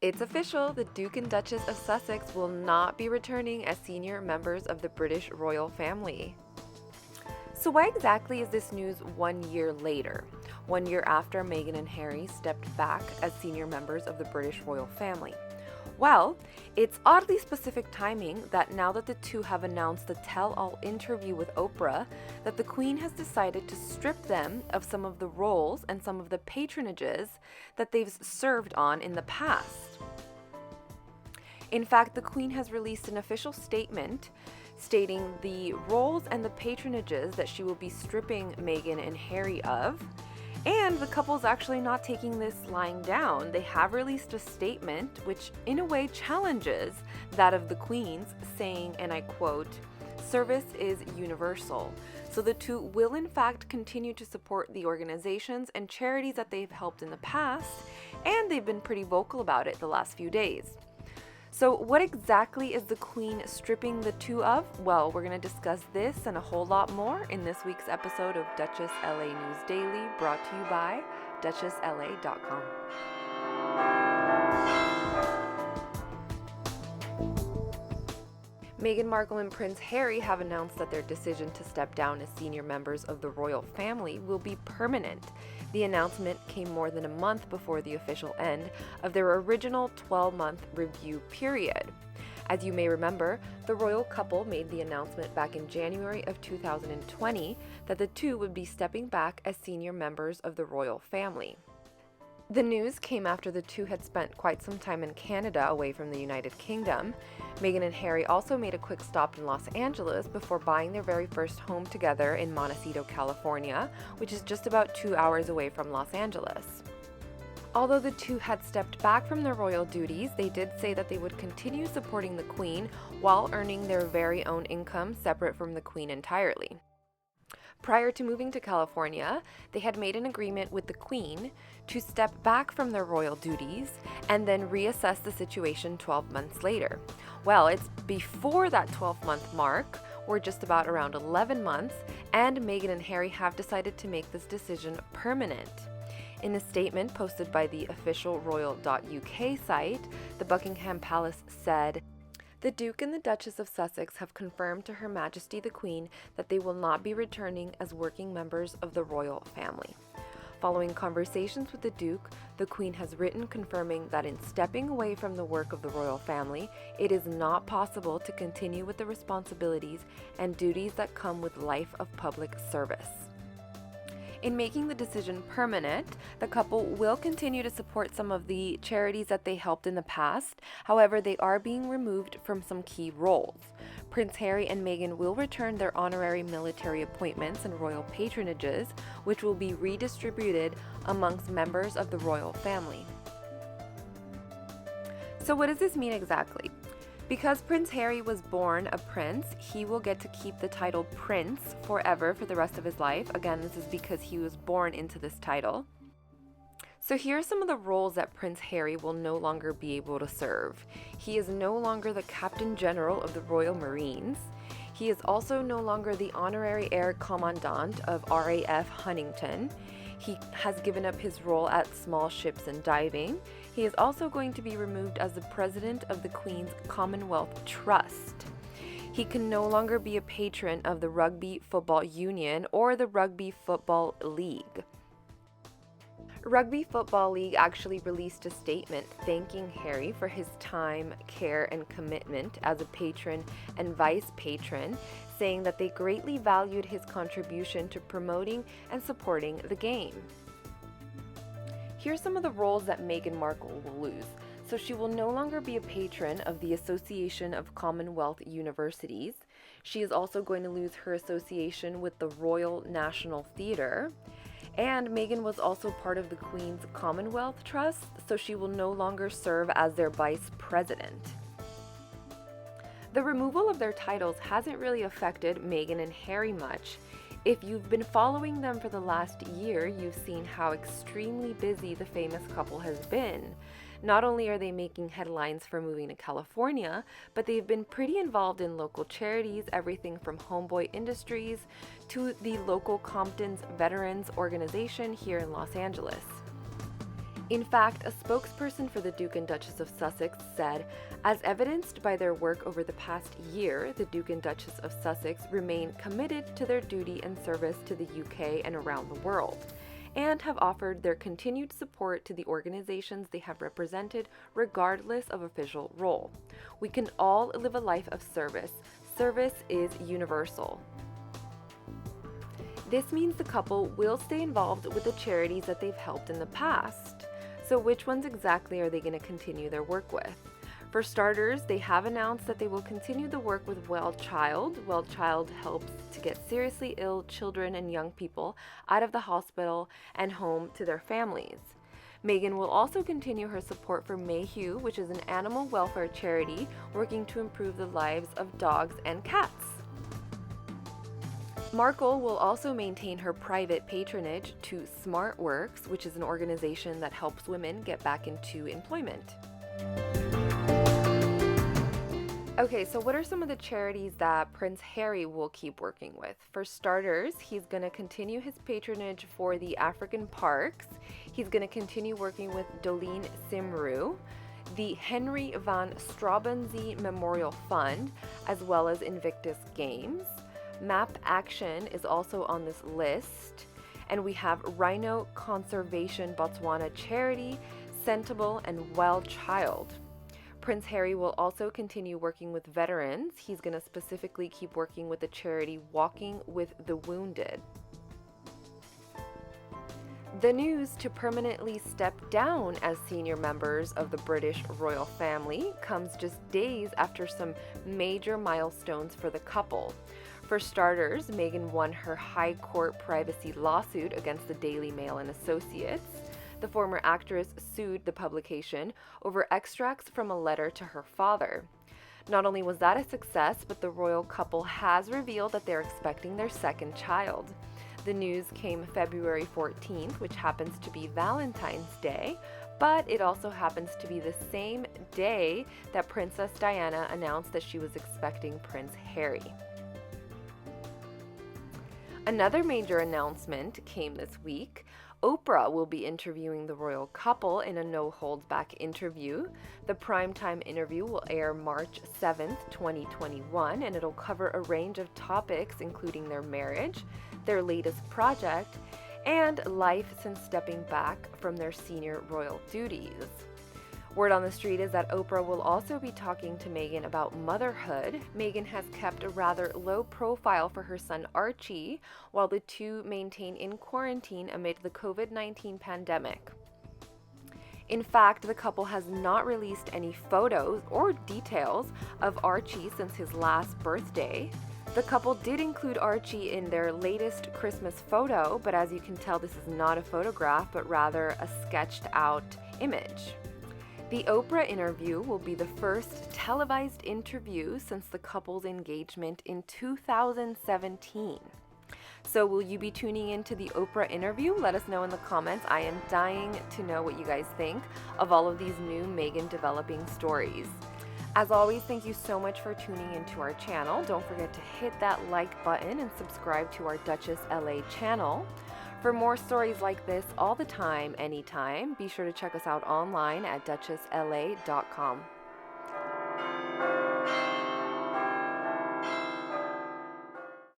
It's official, the Duke and Duchess of Sussex will not be returning as senior members of the British royal family. So why exactly is this news 1 year later? 1 year after Meghan and Harry stepped back as senior members of the British royal family? Well, it's oddly specific timing that now that the two have announced the tell-all interview with Oprah, that the Queen has decided to strip them of some of the roles and some of the patronages that they've served on in the past. In fact, the Queen has released an official statement stating the roles and the patronages that she will be stripping Meghan and Harry of. And the couple's actually not taking this lying down. They have released a statement which in a way challenges that of the Queen's, saying, and I quote, "Service is universal." So the two will in fact continue to support the organizations and charities that they've helped in the past, and they've been pretty vocal about it the last few days. So what exactly is the Queen stripping the two of? Well, we're going to discuss this and a whole lot more in this week's episode of Duchess LA News Daily, brought to you by DuchessLA.com. Meghan Markle and Prince Harry have announced that their decision to step down as senior members of the royal family will be permanent. The announcement came more than a month before the official end of their original 12-month review period. As you may remember, the royal couple made the announcement back in January of 2020 that the two would be stepping back as senior members of the royal family. The news came after the two had spent quite some time in Canada away from the United Kingdom. Meghan and Harry also made a quick stop in Los Angeles before buying their very first home together in Montecito, California, which is just about 2 hours away from Los Angeles. Although the two had stepped back from their royal duties, they did say that they would continue supporting the Queen while earning their very own income separate from the Queen entirely. Prior to moving to California, they had made an agreement with the Queen to step back from their royal duties and then reassess the situation 12 months later. Well, it's before that 12-month mark. We're just about around 11 months, and Meghan and Harry have decided to make this decision permanent. In a statement posted by the official royal.uk site, the Buckingham Palace said, "The Duke and the Duchess of Sussex have confirmed to Her Majesty the Queen that they will not be returning as working members of the royal family. Following conversations with the Duke, the Queen has written confirming that in stepping away from the work of the royal family, it is not possible to continue with the responsibilities and duties that come with life of public service." In making the decision permanent, the couple will continue to support some of the charities that they helped in the past. However, they are being removed from some key roles. Prince Harry and Meghan will return their honorary military appointments and royal patronages, which will be redistributed amongst members of the royal family. So what does this mean exactly? Because Prince Harry was born a prince, he will get to keep the title prince forever for the rest of his life. Again, this is because he was born into this title. So here are some of the roles that Prince Harry will no longer be able to serve. He is no longer the Captain General of the Royal Marines. He is also no longer the Honorary Air Commandant of RAF Huntington. He has given up his role at small ships and diving. He is also going to be removed as the president of the Queen's Commonwealth Trust. He can no longer be a patron of the Rugby Football Union or the Rugby Football League. Rugby Football League actually released a statement thanking Harry for his time, care, and commitment as a patron and vice patron, saying that they greatly valued his contribution to promoting and supporting the game. Here's some of the roles that Meghan Markle will lose. So she will no longer be a patron of the Association of Commonwealth Universities. She is also going to lose her association with the Royal National Theatre. And Meghan was also part of the Queen's Commonwealth Trust, so she will no longer serve as their vice president. The removal of their titles hasn't really affected Meghan and Harry much. If you've been following them for the last year, you've seen how extremely busy the famous couple has been. Not only are they making headlines for moving to California, but they've been pretty involved in local charities, everything from Homeboy Industries to the local Compton's Veterans Organization here in Los Angeles. In fact, a spokesperson for the Duke and Duchess of Sussex said, as evidenced by their work over the past year, the Duke and Duchess of Sussex remain committed to their duty and service to the UK and around the world, and have offered their continued support to the organizations they have represented regardless of official role. We can all live a life of service. Service is universal. This means the couple will stay involved with the charities that they've helped in the past. So which ones exactly are they going to continue their work with? For starters, they have announced that they will continue the work with Well Child. Well Child helps to get seriously ill children and young people out of the hospital and home to their families. Meghan will also continue her support for Mayhew, which is an animal welfare charity working to improve the lives of dogs and cats. Markle will also maintain her private patronage to SmartWorks, which is an organization that helps women get back into employment. Okay, so what are some of the charities that Prince Harry will keep working with? For starters, he's going to continue his patronage for the African parks. He's going to continue working with Dolene Simru, the Henry van Straubenzee Memorial Fund, as well as Invictus Games. Map Action is also on this list, and we have Rhino Conservation Botswana Charity, Sentable, and Well Child. Prince Harry will also continue working with veterans. He's going to specifically keep working with the charity Walking with the Wounded. The news to permanently step down as senior members of the British royal family comes just days after some major milestones for the couple. For starters, Meghan won her High Court privacy lawsuit against the Daily Mail and Associates. The former actress sued the publication over extracts from a letter to her father. Not only was that a success, but the royal couple has revealed that they're expecting their second child. The news came February 14th, which happens to be Valentine's Day, but it also happens to be the same day that Princess Diana announced that she was expecting Prince Harry. Another major announcement came this week. Oprah will be interviewing the royal couple in a no-holds-back interview. The primetime interview will air March 7th, 2021, and it'll cover a range of topics including their marriage, their latest project, and life since stepping back from their senior royal duties. Word on the street is that Oprah will also be talking to Meghan about motherhood. Meghan has kept a rather low profile for her son Archie, while the two maintain in quarantine amid the COVID-19 pandemic. In fact, the couple has not released any photos or details of Archie since his last birthday. The couple did include Archie in their latest Christmas photo, but as you can tell, this is not a photograph, but rather a sketched out image. The Oprah interview will be the first televised interview since the couple's engagement in 2017. So will you be tuning into the Oprah interview? Let us know in the comments. I am dying to know what you guys think of all of these new Meghan developing stories. As always, thank you so much for tuning into our channel. Don't forget to hit that like button and subscribe to our Duchess LA channel. For more stories like this all the time, anytime, be sure to check us out online at duchessla.com.